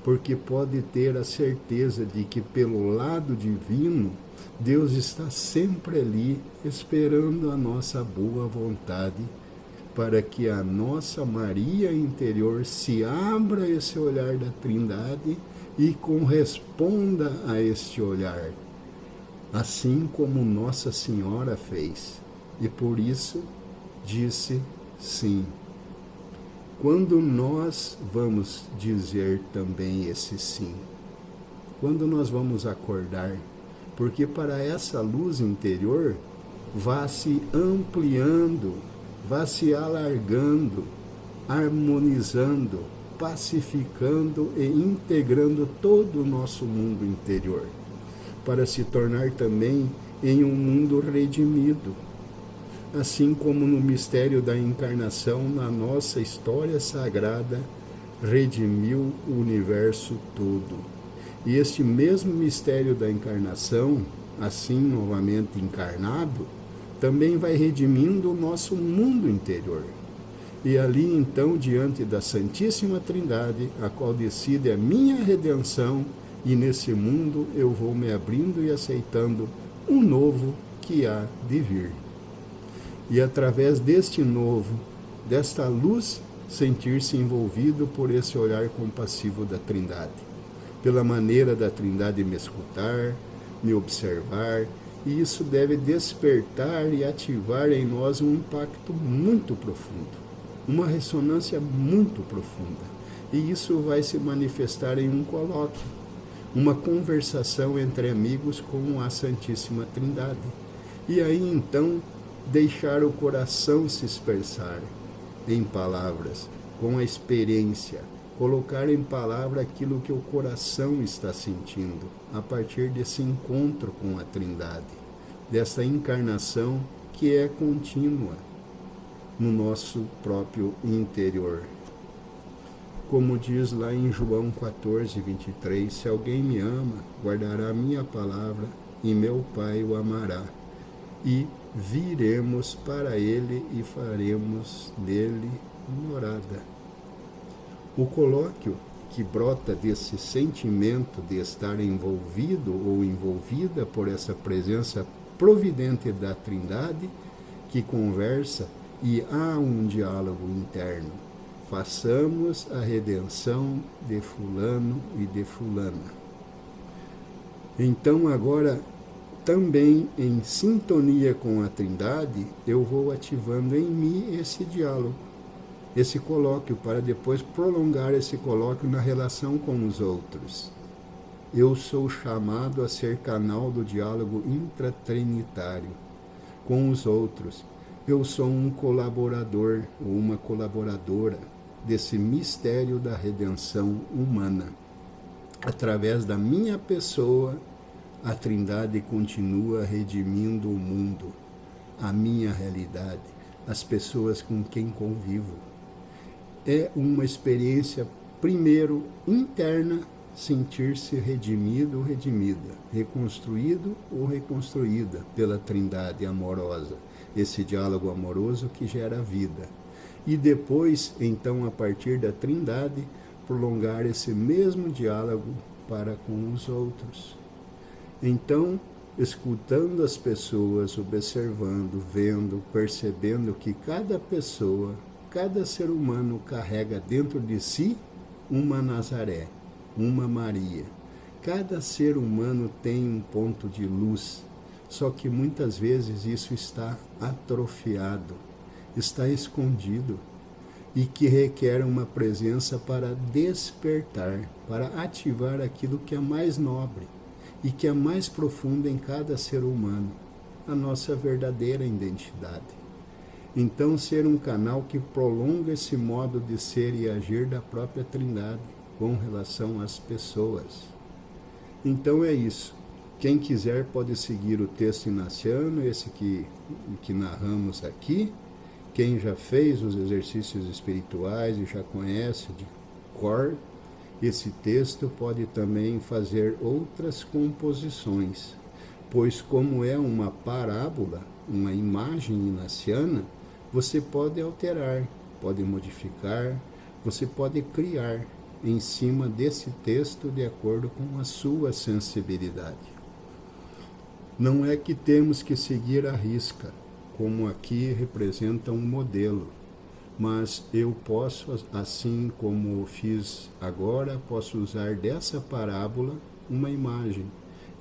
porque pode ter a certeza de que pelo lado divino, Deus está sempre ali, esperando a nossa boa vontade, para que a nossa Maria interior se abra a esse olhar da Trindade e corresponda a este olhar, assim como Nossa Senhora fez. E por isso disse sim. Quando nós vamos dizer também esse sim? Quando nós vamos acordar? Porque para essa luz interior vá se ampliando, vá se alargando, harmonizando, pacificando e integrando todo o nosso mundo interior, para se tornar também em um mundo redimido. Assim como no mistério da encarnação, na nossa história sagrada, redimiu o universo todo. E este mesmo mistério da encarnação, assim novamente encarnado, também vai redimindo o nosso mundo interior. E ali então, diante da Santíssima Trindade, a qual decide a minha redenção, e nesse mundo eu vou me abrindo e aceitando um novo que há de vir. E através deste novo, desta luz, sentir-se envolvido por esse olhar compassivo da Trindade, pela maneira da Trindade me escutar, me observar, e isso deve despertar e ativar em nós um impacto muito profundo, uma ressonância muito profunda. E isso vai se manifestar em um colóquio, uma conversação entre amigos com a Santíssima Trindade. E aí então deixar o coração se expressar em palavras, com a experiência, colocar em palavra aquilo que o coração está sentindo, a partir desse encontro com a Trindade, dessa encarnação que é contínua no nosso próprio interior. Como diz lá em João 14, 23, se alguém me ama, guardará a minha palavra, e meu Pai o amará. E viremos para ele e faremos nele morada. O colóquio que brota desse sentimento de estar envolvido ou envolvida por essa presença providente da Trindade, que conversa e há um diálogo interno. Façamos a redenção de fulano e de fulana. Então agora, também em sintonia com a Trindade, eu vou ativando em mim esse diálogo, esse colóquio, para depois prolongar esse colóquio na relação com os outros. Eu sou chamado a ser canal do diálogo intratrinitário com os outros. Eu sou um colaborador ou uma colaboradora desse mistério da redenção humana. Através da minha pessoa, a Trindade continua redimindo o mundo, a minha realidade, as pessoas com quem convivo. É uma experiência, primeiro, interna, sentir-se redimido ou redimida, reconstruído ou reconstruída pela Trindade amorosa, esse diálogo amoroso que gera vida. E depois, então, a partir da Trindade, prolongar esse mesmo diálogo para com os outros. Então, escutando as pessoas, observando, vendo, percebendo que cada pessoa, cada ser humano carrega dentro de si uma Nazaré, uma Maria. Cada ser humano tem um ponto de luz, só que muitas vezes isso está atrofiado, está escondido, e que requer uma presença para despertar, para ativar aquilo que é mais nobre e que é mais profundo em cada ser humano, a nossa verdadeira identidade. Então, ser um canal que prolonga esse modo de ser e agir da própria Trindade com relação às pessoas. Então é isso. Quem quiser pode seguir o texto inaciano, esse que narramos aqui. Quem já fez os exercícios espirituais e já conhece de cor esse texto pode também fazer outras composições, pois como é uma parábola, uma imagem inaciana, você pode alterar, pode modificar, você pode criar em cima desse texto de acordo com a sua sensibilidade. Não é que temos que seguir à risca, como aqui representa um modelo, mas eu posso, assim como fiz agora, posso usar dessa parábola uma imagem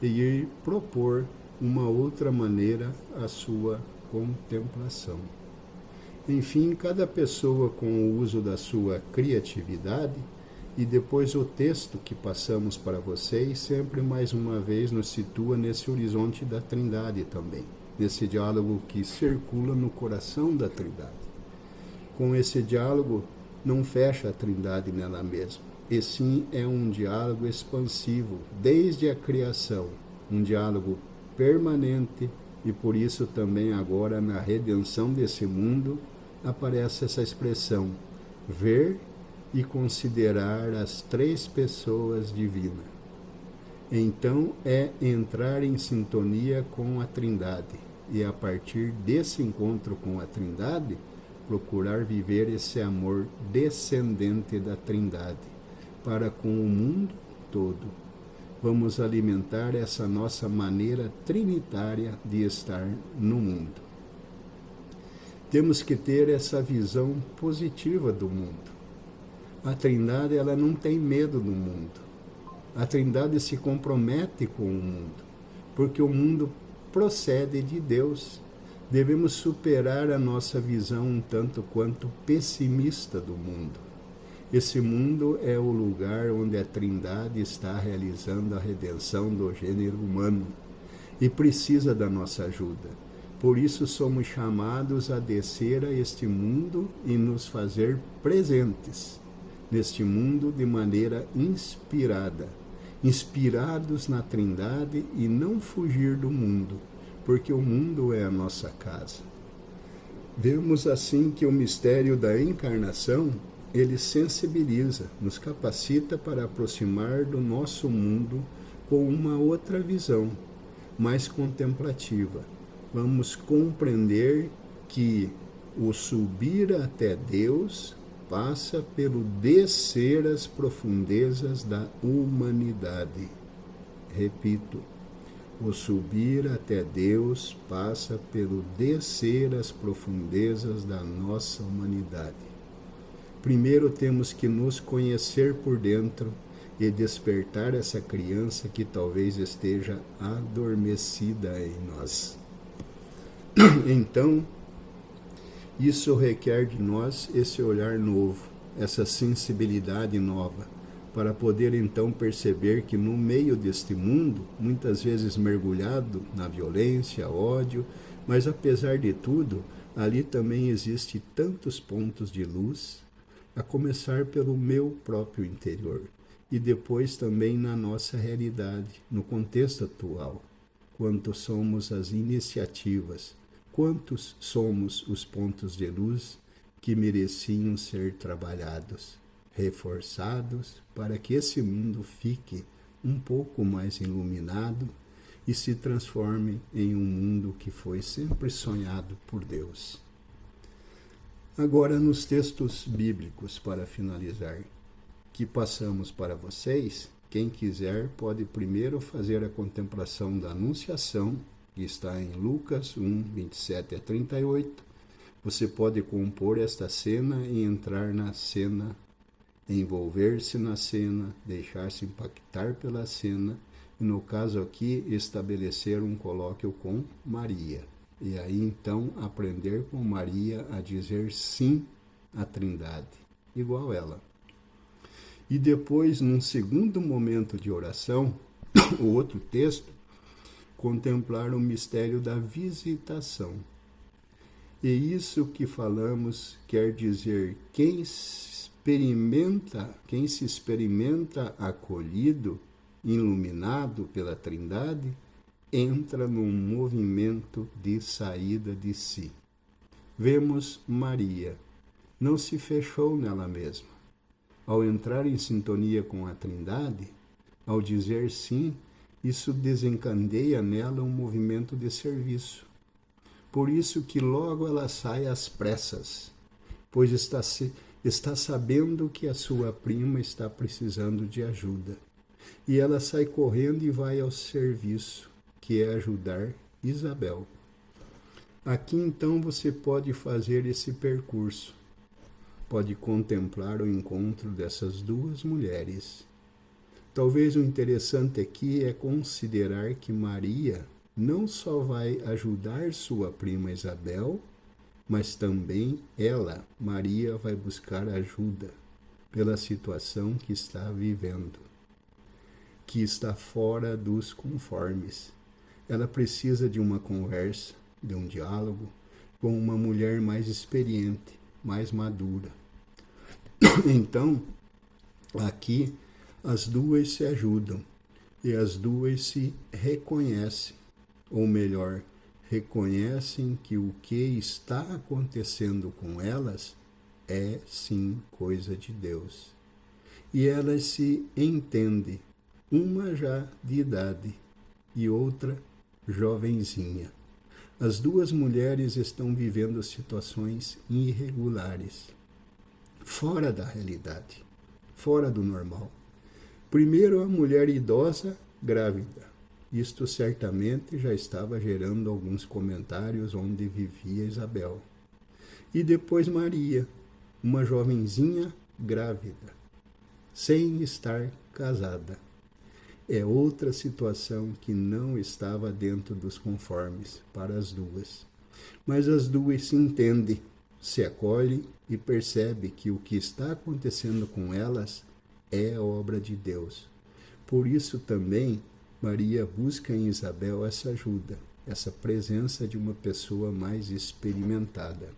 e ir propor uma outra maneira à sua contemplação. Enfim, cada pessoa com o uso da sua criatividade, e depois o texto que passamos para vocês sempre mais uma vez nos situa nesse horizonte da Trindade também, nesse diálogo que circula no coração da Trindade. Com esse diálogo, não fecha a Trindade nela mesma, e sim é um diálogo expansivo, desde a criação, um diálogo permanente, e por isso também agora na redenção desse mundo aparece essa expressão, ver e considerar as três pessoas divinas. Então é entrar em sintonia com a Trindade, e a partir desse encontro com a Trindade, procurar viver esse amor descendente da Trindade para com o mundo todo. Vamos alimentar essa nossa maneira trinitária de estar no mundo. Temos que ter essa visão positiva do mundo. A Trindade, ela não tem medo do mundo. A Trindade se compromete com o mundo, porque o mundo procede de Deus. Devemos superar a nossa visão um tanto quanto pessimista do mundo. Esse mundo é o lugar onde a Trindade está realizando a redenção do gênero humano e precisa da nossa ajuda. Por isso somos chamados a descer a este mundo e nos fazer presentes neste mundo de maneira inspirada, inspirados na Trindade e não fugir do mundo, porque o mundo é a nossa casa. Vemos assim que o mistério da encarnação ele sensibiliza, nos capacita para aproximar do nosso mundo com uma outra visão, mais contemplativa. Vamos compreender que o subir até Deus passa pelo descer às profundezas da humanidade. Repito, o subir até Deus passa pelo descer às profundezas da nossa humanidade. Primeiro temos que nos conhecer por dentro e despertar essa criança que talvez esteja adormecida em nós. Então, isso requer de nós esse olhar novo, essa sensibilidade nova, para poder então perceber que no meio deste mundo, muitas vezes mergulhado na violência, ódio, mas apesar de tudo, ali também existe tantos pontos de luz, a começar pelo meu próprio interior e depois também na nossa realidade, no contexto atual, quantos somos as iniciativas, quantos somos os pontos de luz que mereciam ser trabalhados, reforçados, para que esse mundo fique um pouco mais iluminado e se transforme em um mundo que foi sempre sonhado por Deus. Agora, nos textos bíblicos, para finalizar, que passamos para vocês, quem quiser pode primeiro fazer a contemplação da Anunciação, que está em Lucas 1, 27 a 38. Você pode compor esta cena e entrar na cena, envolver-se na cena, deixar-se impactar pela cena, e no caso aqui, estabelecer um colóquio com Maria. E aí então aprender com Maria a dizer sim à Trindade, igual ela. E depois, num segundo momento de oração, o outro texto, contemplar o mistério da visitação. E isso que falamos quer dizer quem se experimenta acolhido, iluminado pela Trindade, entra num movimento de saída de si. Vemos Maria, não se fechou nela mesma. Ao entrar em sintonia com a Trindade, ao dizer sim, isso desencadeia nela um movimento de serviço. Por isso que logo ela sai às pressas, pois está sabendo que a sua prima está precisando de ajuda. E ela sai correndo e vai ao serviço, que é ajudar Isabel. Aqui então você pode fazer esse percurso, pode contemplar o encontro dessas duas mulheres. Talvez o interessante aqui é considerar que Maria não só vai ajudar sua prima Isabel, mas também ela, Maria, vai buscar ajuda pela situação que está vivendo, que está fora dos conformes. Ela precisa de uma conversa, de um diálogo com uma mulher mais experiente, mais madura. Então, aqui as duas se ajudam e as duas se reconhecem, ou melhor, reconhecem que o que está acontecendo com elas é sim coisa de Deus. E elas se entendem, uma já de idade e outra jovenzinha. As duas mulheres estão vivendo situações irregulares, fora da realidade, fora do normal. Primeiro, a mulher idosa grávida. Isto certamente já estava gerando alguns comentários onde vivia Isabel. E depois Maria, uma jovenzinha grávida, sem estar casada. É outra situação que não estava dentro dos conformes para as duas. Mas as duas se entendem, se acolhem e percebem que o que está acontecendo com elas é obra de Deus. Por isso também Maria busca em Isabel essa ajuda, essa presença de uma pessoa mais experimentada.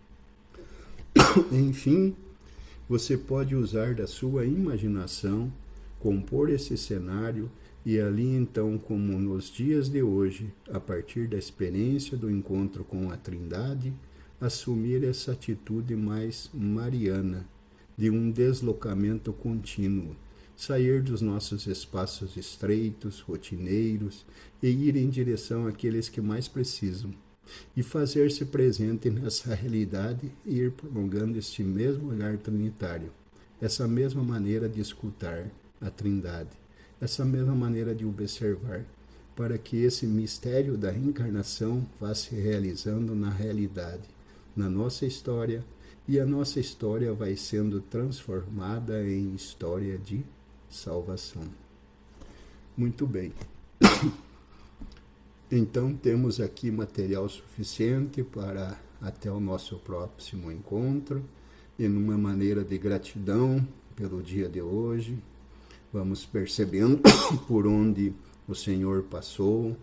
Enfim, você pode usar da sua imaginação, compor esse cenário e ali então, como nos dias de hoje, a partir da experiência do encontro com a Trindade, assumir essa atitude mais mariana de um deslocamento contínuo, sair dos nossos espaços estreitos, rotineiros, e ir em direção àqueles que mais precisam, e fazer-se presente nessa realidade e ir prolongando este mesmo olhar trinitário, essa mesma maneira de escutar a Trindade, essa mesma maneira de observar, para que esse mistério da reencarnação vá se realizando na realidade, na nossa história, e a nossa história vai sendo transformada em história de salvação. Muito bem. Então temos aqui material suficiente para até o nosso próximo encontro, e numa maneira de gratidão pelo dia de hoje, vamos percebendo por onde o Senhor passou,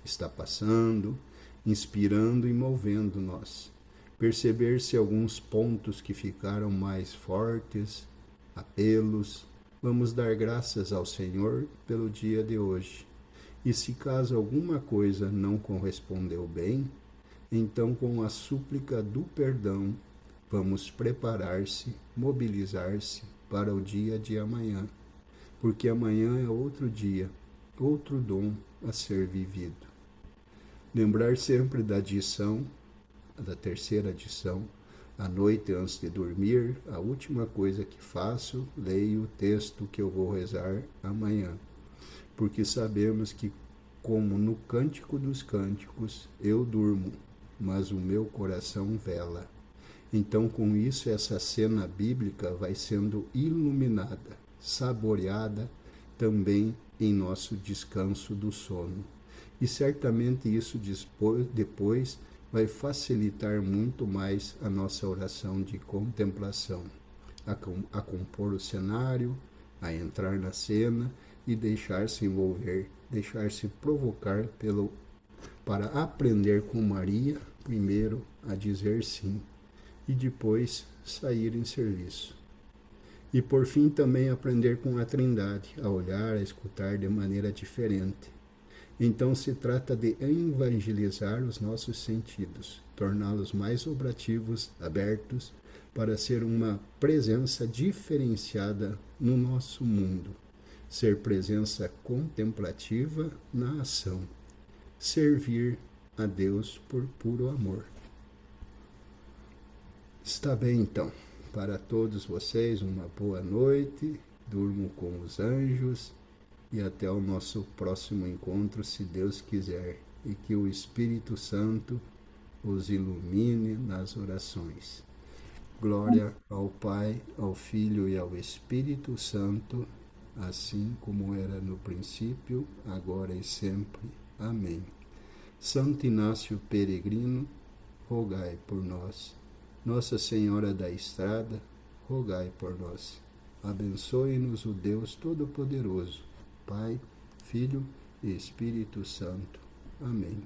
está passando, inspirando e movendo nós. Perceber se alguns pontos que ficaram mais fortes, apelos, vamos dar graças ao Senhor pelo dia de hoje. E se caso alguma coisa não correspondeu bem, então com a súplica do perdão, vamos preparar-se, mobilizar-se para o dia de amanhã, porque amanhã é outro dia, outro dom a ser vivido. Lembrar sempre da adição, da terceira adição, à noite antes de dormir, a última coisa que faço, leio o texto que eu vou rezar amanhã, porque sabemos que, como no Cântico dos Cânticos, eu durmo, mas o meu coração vela. Então, com isso, essa cena bíblica vai sendo iluminada, saboreada também em nosso descanso do sono. E certamente isso depois vai facilitar muito mais a nossa oração de contemplação, a compor o cenário, a entrar na cena e deixar-se envolver, deixar-se provocar para aprender com Maria, primeiro a dizer sim, e depois sair em serviço. E por fim também aprender com a Trindade, a olhar, a escutar de maneira diferente. Então se trata de evangelizar os nossos sentidos, torná-los mais obrativos, abertos, para ser uma presença diferenciada no nosso mundo, ser presença contemplativa na ação, servir a Deus por puro amor. Está bem, então. Para todos vocês, uma boa noite, durmam com os anjos e até o nosso próximo encontro, se Deus quiser, e que o Espírito Santo os ilumine nas orações. Glória ao Pai, ao Filho e ao Espírito Santo, assim como era no princípio, agora e sempre. Amém. Santo Inácio Peregrino, rogai por nós. Nossa Senhora da Estrada, rogai por nós. Abençoe-nos o Deus Todo-Poderoso, Pai, Filho e Espírito Santo. Amém.